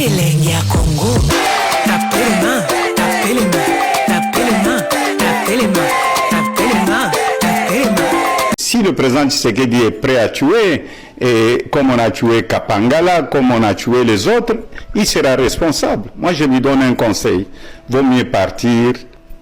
Elengi ya Congo, tapez les mains, tapez les mains, tapez les mains, tapez les mains, tapez les mains, tapez les mains. Si le président Tshisekedi est prêt à tuer, et comme on a tué Kapangala, comme on a tué les autres, il sera responsable. Moi, je lui donne un conseil. Vaut mieux partir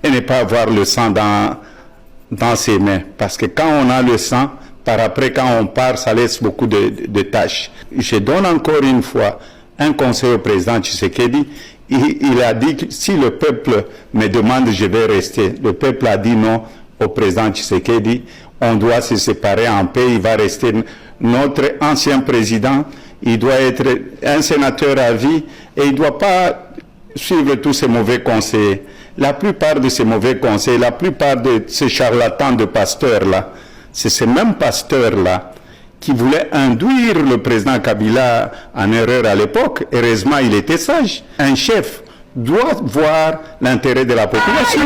et ne pas avoir le sang dans ses mains. Parce que quand on a le sang, par après, quand on part, ça laisse beaucoup de tâches. Je donne encore une fois un conseil au président Tshisekedi. Il a dit que si le peuple me demande, je vais rester. Le peuple a dit non au président Tshisekedi. On doit se séparer en paix. Il va rester notre ancien président. Il doit être un sénateur à vie et il ne doit pas suivre tous ces mauvais conseils. La plupart de ces mauvais conseils, la plupart de ces charlatans de pasteurs-là, c'est ces mêmes pasteurs-là qui voulaient induire le président Kabila en erreur à l'époque. Heureusement, il était sage. Un chef doit voir l'intérêt de la population.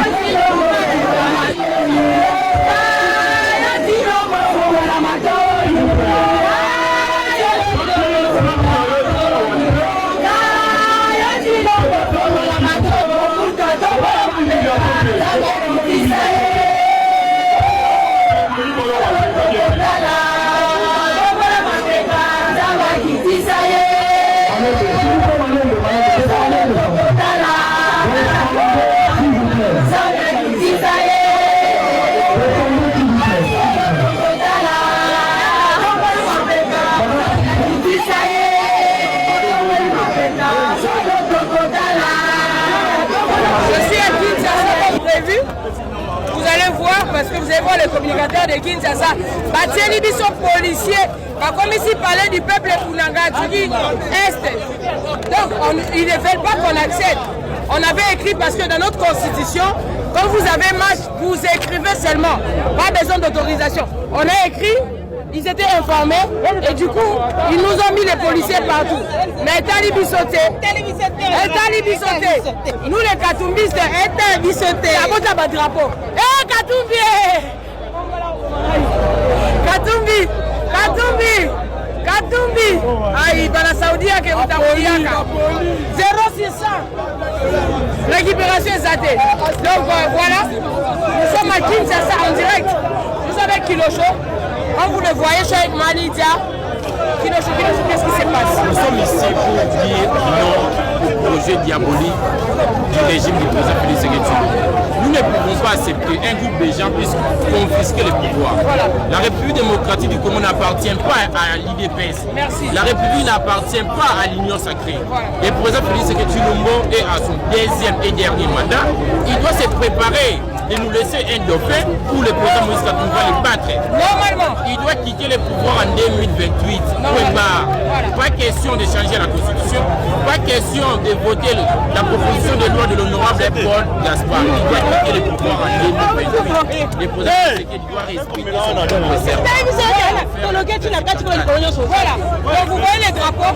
Parce que vous allez voir les communicateurs de Kinshasa, Batieli Bisso policiers, comme ici parlait du peuple Punanga, du Est. Donc ils ne veulent pas qu'on accepte. On avait écrit parce que dans notre constitution, quand vous avez marche, vous écrivez seulement, pas besoin d'autorisation. On a écrit, ils étaient informés et du coup, ils nous ont mis les policiers partout. Mais Talibi sauté, nous les Katumbistes, Talibi sauté, à votre drapeau. Eh Katumbi, Katumbi, Katumbi, Katumbi. Aïe, dans la Saoudie, qui est au 0600. Récupération exatée. Donc voilà, nous sommes à Kinshasa en direct. Nous sommes avec Kilocho. Quand vous le voyez, je suis avec Malidia. Kilocho, qu'est-ce qui se passe? Nous sommes ici pour dire non au projet diabolique du régime du président Félix Tshisekedi. Nous ne pouvons pas accepter un groupe de gens puisse confisquer le pouvoir. Voilà. La République démocratique du Congo n'appartient pas à l'IDPS. La République n'appartient pas à l'Union sacrée. Voilà. Le président Félix Tshisekedi est à son deuxième et dernier mandat. Il doit se préparer de nous laisser un dauphin pour le président Moïse Katumbi va le battre. Normalement, il doit quitter le pouvoir en 2028. Voilà. Pas question de changer la constitution, pas question de voter la proposition de loi de l'honorable Paul Gaspard. Il doit quitter le pouvoir en 2028. Le président doit respecter son Voilà. Donc vous voyez les drapeaux,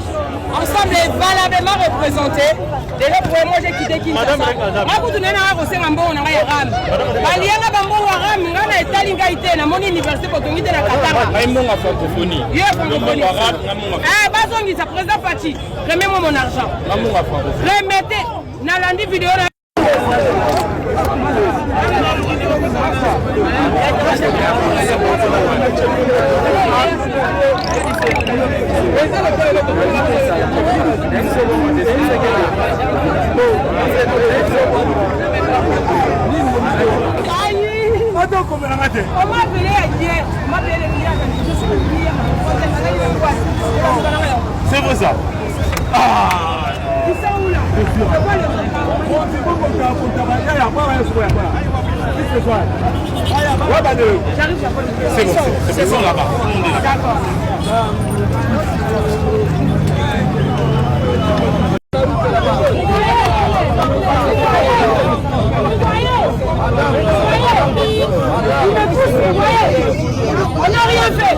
ensemble est valablement représentés. Déjà pour moi j'ai quitté Kinshasa. Moi vous donnez un rosé en bon on a ram. Balianga bambo ram ngana etali ngaite na moni université potongite na Katanga. Aimonga francophonie. Yo francophonie. Bazongi sa président Fati. Remettez-moi mon argent. Remettez na landi vidéo na c'est vrai ça. C'est bon là-bas. On n'a rien fait.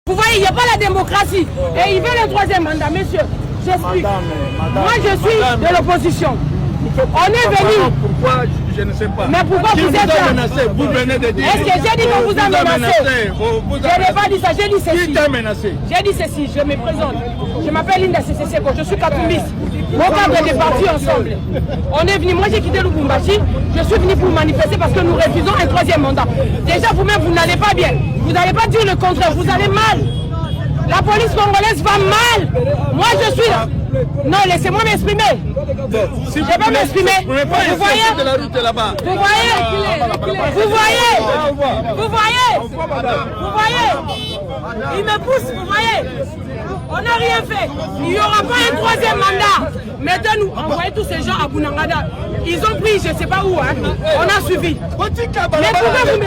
Vous voyez, il n'y a pas la démocratie. Et il veut le troisième mandat, monsieur. J'explique. Moi, je suis de l'opposition. On est venu. Pourquoi? Je ne sais pas. Mais pourquoi qui vous êtes là? menacé? Vous venez de dire. Est-ce que j'ai dit que vous avez menacé? Je n'ai pas dit ça, j'ai dit ceci. Qui t'a menacé? J'ai dit ceci, je me présente. Je m'appelle Linda CCCCO, je suis Katumbis. Mon cadre est parti ensemble. On est venu, moi j'ai quitté Lubumbashi, je suis venu pour manifester parce que nous refusons un troisième mandat. Déjà vous-même, vous n'allez pas bien. Vous n'allez pas dire le contraire, vous allez mal. La police congolaise va mal. Moi je suis là. Non, laissez-moi m'exprimer. Je vais pas m'exprimer. Vous voyez? Vous voyez? Vous voyez? Vous voyez? Vous voyez? Il me pousse, vous voyez? On n'a rien fait. Il n'y aura pas un troisième mandat. Maintenant, nous envoyons tous ces gens à Bunangada. Ils ont pris, je ne sais pas où, hein. On a suivi. Mais pourquoi vous me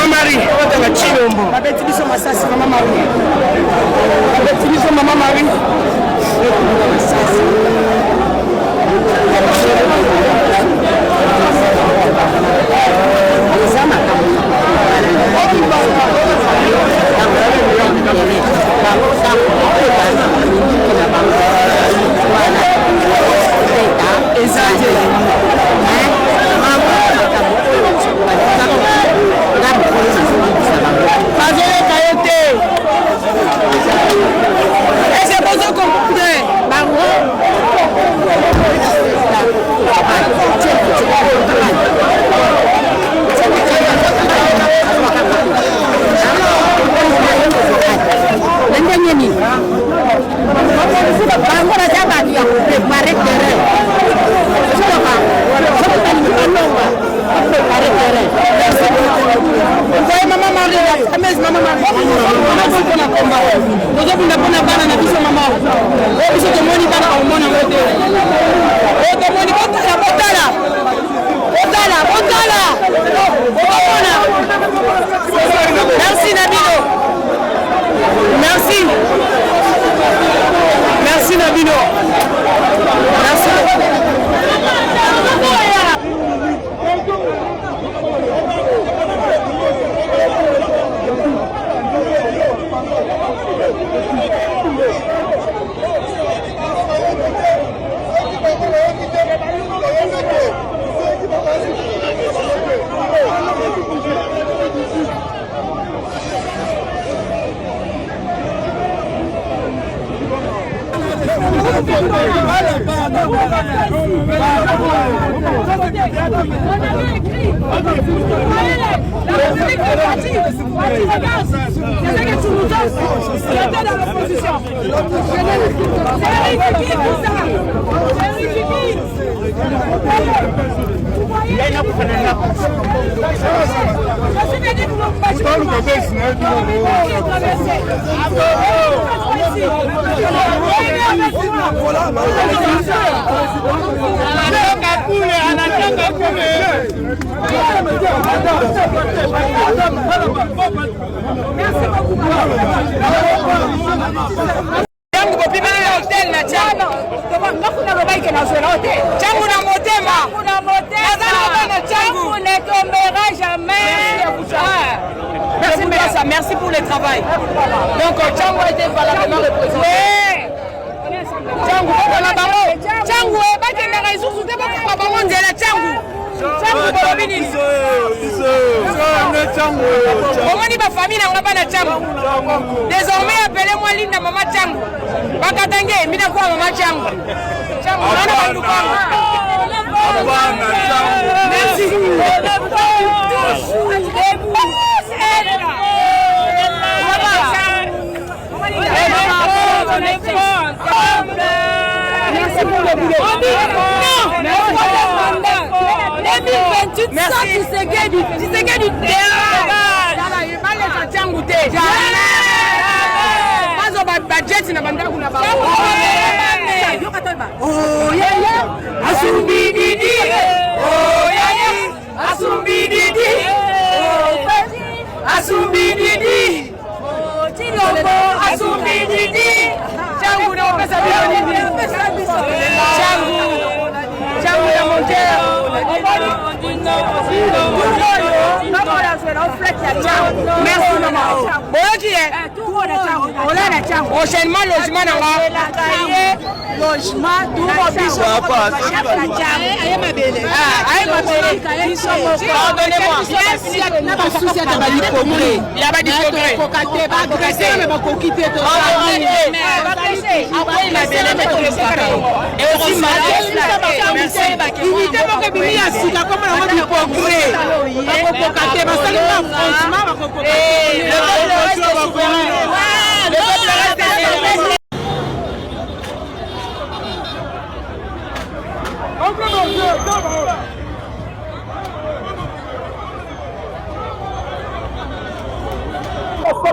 Marie, la bête de son assassin, maman Marie. La bête de son maman Marie. Merci Nabino. Merci. Merci Nabino. Merci. Merci pour le travail. Donc, Tchango a été valablement représenté. Tchango, Tchango, désormais appelez-moi Linda Mama Tchango. Bakatange, mina kwa Mama Tchango. Merci. Merci pour le boulot. Merci. Merci. Prochainement, logement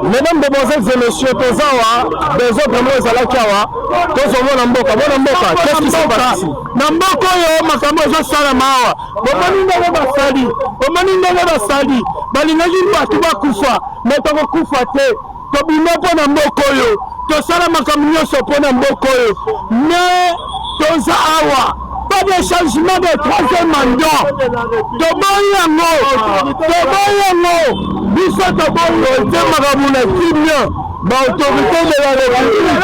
Mesdames, demoiselles et messieurs, Tozawa, des autres mots Zalakawa, Tozomo Namboka, qu'est-ce qui se passe ici? Namboka, Makambo, Salamawa, Bomaninga Basali, Bomaninga Basali, Balinagi Batuba Kufa, Metoko Kufa Te, Tobinopo Nambokoyo, Tosala Makamio Sopo Nambokoyo, mais Tozawa. Pas de changement de troisième mandat. Toboyango, Biso Toboyo, Temagamuna, Kimia, l'autorité de la République,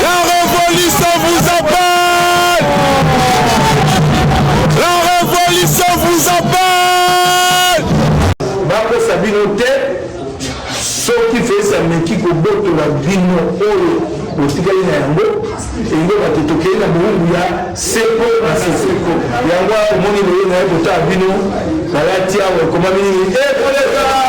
La révolution vous appelle! La révolution vous appelle! Bako Sabinote, ce qui fait ça, mais qui gobote la bino au Tigali Nambo, et il va te toquer la bouilla, c'est pour la Seko. Il y a un moment où il y a un peu de bino, la tia, comment il est, et pour les gars!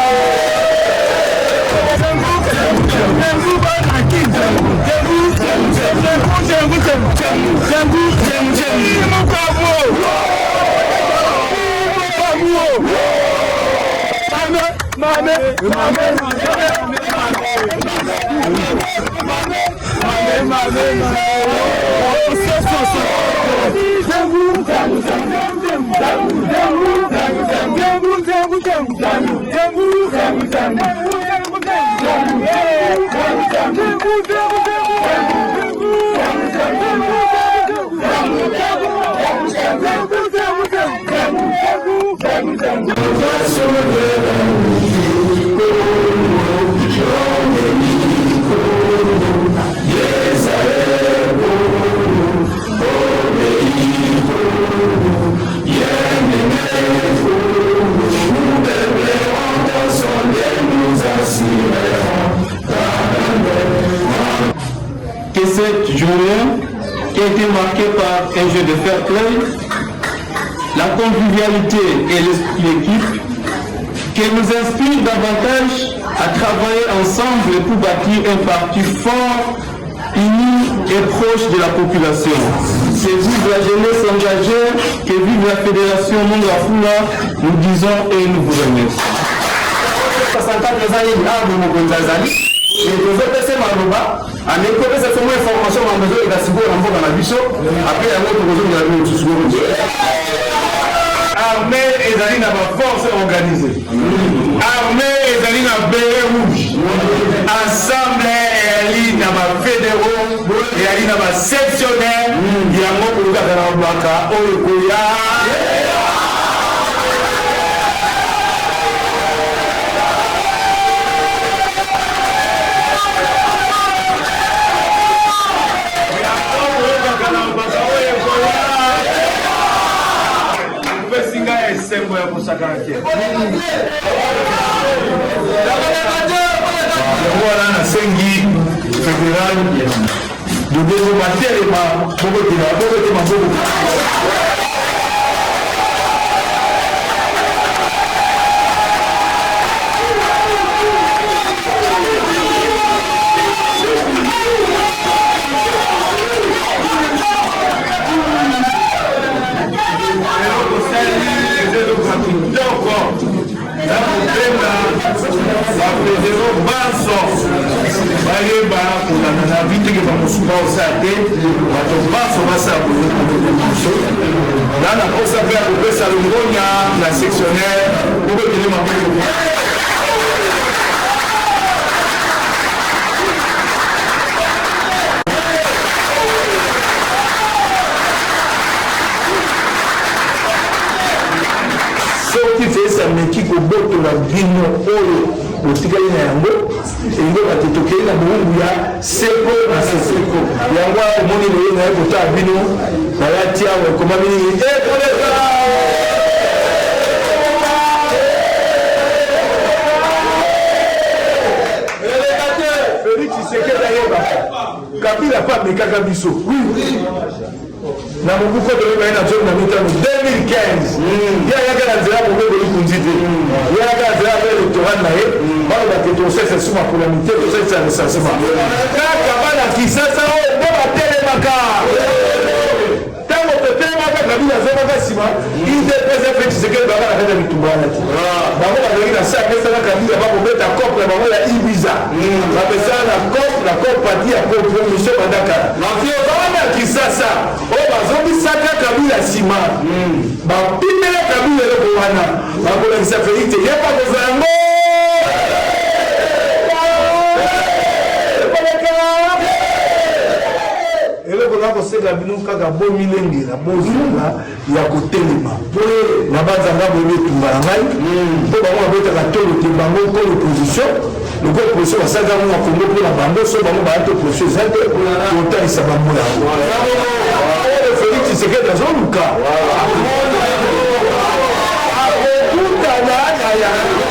Que cette journée qui a été marquée par un jeu de fair play, la convivialité et l'esprit d'équipe, qui nous inspire davantage à travailler ensemble pour bâtir un parti fort, uni et proche de la population. C'est vive la jeunesse engagée, que vive la fédération Mongafula, nous disons et nous vous remercions. Et nous avons fait Maroba, à l'école, c'est une information en besoin de la Sibo, en voie dans la Bichot, après la mort de la Bichot. Armée et Zali n'a pas force organisée. Armée et Zali n'a pas rouge. Ensemble, elle n'a pas fédéraux, et elle n'a pas sectionnaire, il y a un mot pour le gars de la Baka, Oyokoya. Voilà na sengi fédéral de développer les ma teke bamosuba osala te bato baso basala na nakosa mpe ya kopesa longonya na sectionnaire okokende maboko soki fesa meki kobotola bino oyo botikali na yango elingo bate tokei na boumbu ya seko na seseko yango omoni loye na ye kotala bino balati awa ekomami nini ekoleka Félix Tshisekedi ayebaka Kabila pa amekaka biso na mobuko toyeba ye na zone na mitano 2015 ye ayaka na nzela mobeko likunzi te ye ayaka na nzela ya électoral na ye baloba te tosalisa suma polamité tosalisa recensement kaka bana kisasa oyo mpo batelemaka ntango totelemaka Kabila azobaka nsima idps fe Tshisekedi baka na kati ya bitumba wana te bango bazalaki na sa apesaka Kabila bakobeta cope na bango ya ibiza bapesaka na cope pati ya compromission bandakala bana kisasa oyo bazobisaka Kabila nsima bapimela Kabila eloko wana bakolakisa Félix te ye bakozwa yango eloko nakoseka bino kaka bomilengela bozala ya kotelema na banzanga boyebi etumba na ngai mpo bango babetaka tolo te bango kolo opposition loko opposition basalaka ngo na kongo mpo na bango so bango bayati opposition eza te kotalisa bango yango Félix Tshisekedi azoluka akokutana na yango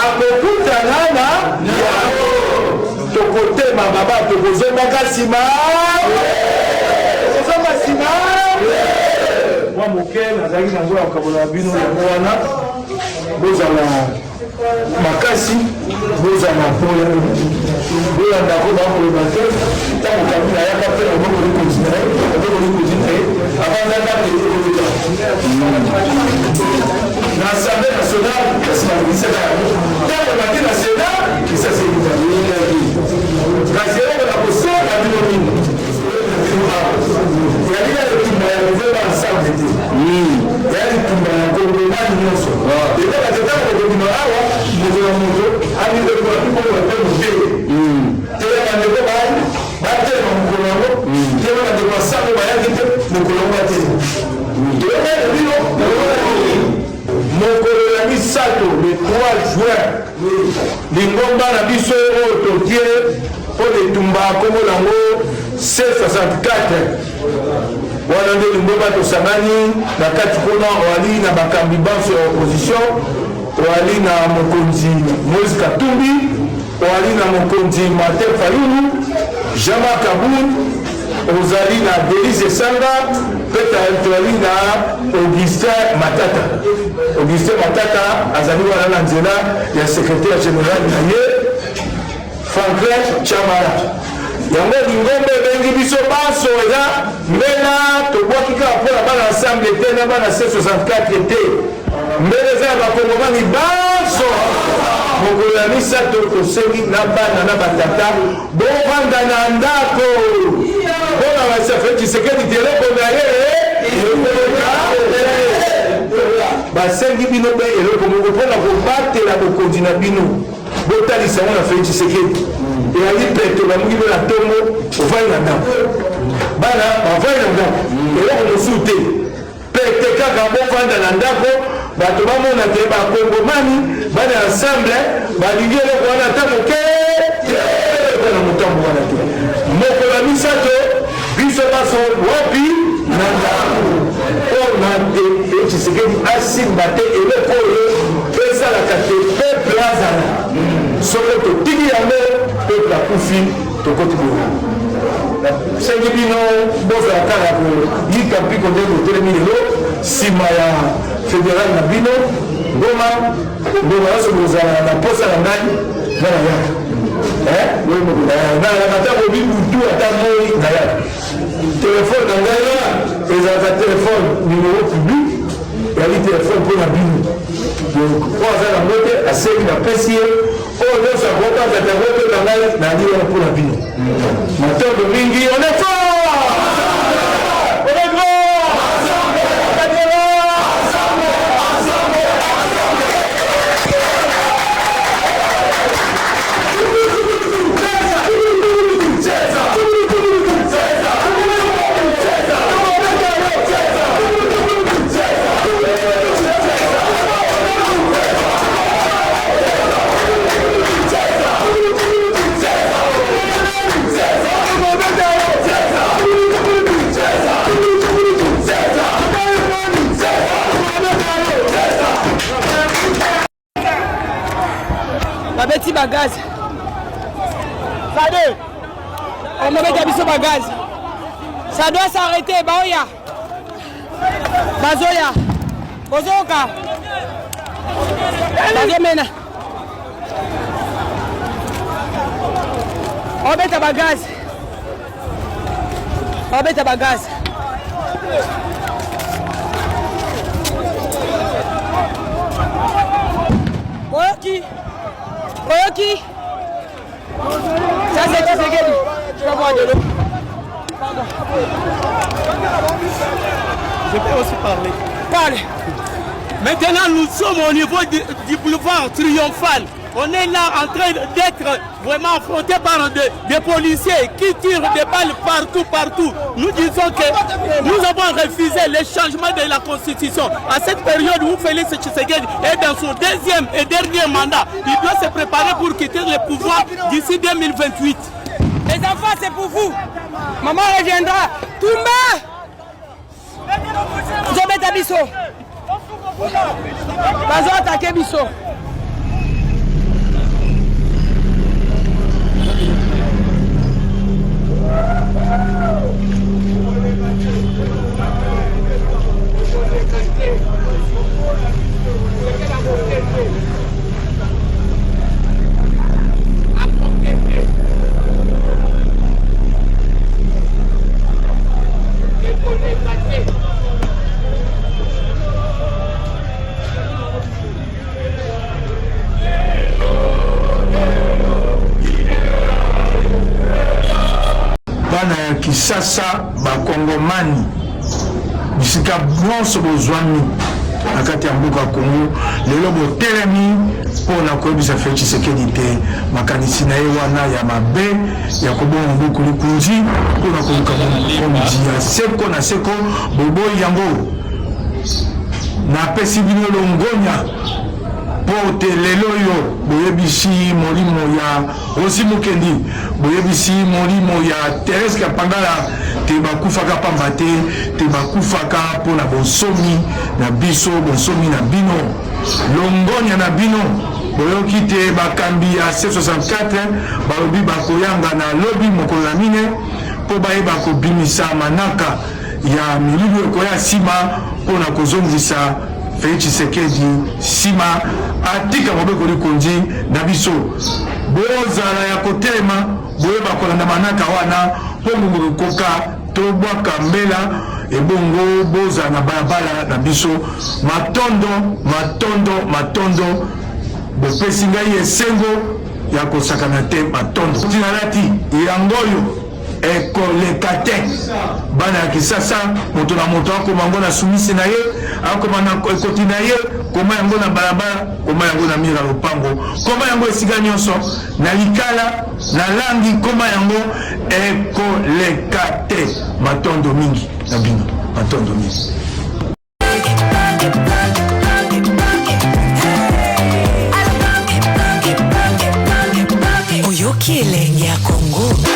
akokutana na yango tokotema baba tokozomaka nsima tokozomaka nsima mwa moke nazalaki nango ya kokabola bino yango wana bozala makasi bozala bolandako bakoloba te ntango Kabila ayaka mpe obokolikozinee avandaka na assemblée nationale kasi bakisaka yango ntango baki na sénat kisasa kasi eloko na kosenga bino nini yali na litumba ya koveba ensemble te ya litumba ya kongomani nyonso eza batetaka kokobima awa mokola moto amilekona pipokola mpe mobele tele bandeko batelema mokolo yango tele bandeko basango bayaki te mokolo yango batelema toyokana bino mokolo ya misato le 3 juin lingomba na biso oyo totie mpo letumba kombo nango C64 wana nde lingomba tosangani na kati mpona oali na bakambi banso ya opposition oali na mokonzi Moïse Katumbi oali na mokonzi Martin Fayulu Jean-Marc Aboun ozali na Delis Esanga mpe toali na Augustin Matata azali wana na nzela ya secrétaire général na ye Franklin Chamara yango lingomba ebengi biso banso eza mbela tobwaki kaka mpona bana ensemble te na bana C64 te mbela eza ya bakongomani banso mokolo ya misato tosengi na bana na batata bovanda na ndako mpona basa Félix Tshisekedi teleko na ye basengi bino mpe eloko moko mpona kobatela bokonzi na bino botalisa ngo na Félix Tshisekedi eyali peto bamongi mpe na ntongo ovali na ndako bana bavali na ndako eloko mosusu te pete kaka bovanda na ndako bato bamona te bakongomani bana ensemble balingi eloko wana ata moke na motambo wana te mokolo ya misato biso baso wapi na ndako mpona te Félix Tshisekedi asimba te eloko oyo esalaka te peuple azala soki totiki yango peuple akufi tokoti boye sengi bino bozala kaka koyika mpiko nde kotelemi lelo nsima ya fédéral na bino ngoma nyonso bozala na posa na ngai nga na yaka nayaka bobi butu ata moi na yaka telefone na ngai wana ezalaka telefone numero public yali telefone mpo na bino po aza nango te asengi napesi ye Oh, là, ça va pas être dans la vie pour la vie. Maintenant, de Mingi, on est fort! On est grand! Babeti bagaz. Sade. On me met des bagaz. Ça doit s'arrêter, Baoya. Bazoya. Bozoka. Bagemena. On met des bagaz. On met des bagaz. Oyoki. Oyoki. Ça c'est Tshisekedi. Je vais boire de l'eau. Pardon. Je peux aussi parler. Parle. Maintenant, nous sommes au niveau du boulevard triomphal. On est là en train d'être vraiment affronté par des policiers qui tirent des balles partout. Nous disons que nous avons refusé le changement de la Constitution. À cette période où Félix Tshisekedi est dans son deuxième et dernier mandat, il doit se préparer pour quitter le pouvoir d'ici 2028. Les enfants, c'est pour vous. Maman reviendra. Toumba. Zobeta biso. Bazo attaquer biso. Kisasa bakongomani bisika bonso bozwami nakati ya mboka Kongo lelo botelemi mpona koyebisa Félix Tshisekedi te makanisi na ye wana ya mabe ya kobonga mbuku likunzi mpona koluka mokonzi ya seko na seko boboyi yango napesi bino longonya pote lelo yo boyebisi molimo ya Rosi Mukendi boyebisi molimo ya Thérèse Kapangala te bakufaka pamba te bakufaka mpona bonsomi na biso bonsomi na bino longonya na bino boyoki te bakambi ya C64 balobi bakoyanga na lobi mokolo na mine mpo bayeba kobimisa manaka ya milulu ekoya nsima mpona kozongisa Félix Tshisekedi sima atika mobeko likonzi na biso bozala ya kotelema boyeba kolanda manaka wana mpo ngungu koka tobwaka mbela ebongo bozala na balabala na biso matondo bopesi ngai esengo ya kosakana te matondo tinalati yangoyo ekoleka te bana ya Kisasa moto na moto akoma yango na sumisi na ye akoma na ekoti na ye koma yango na balabala koma yango na mira lopango koma yango esika nyonso na likala na langi koma yango ekoleka te matondo mingi na bino matondo mingi. Oyoki elenge ya Congo.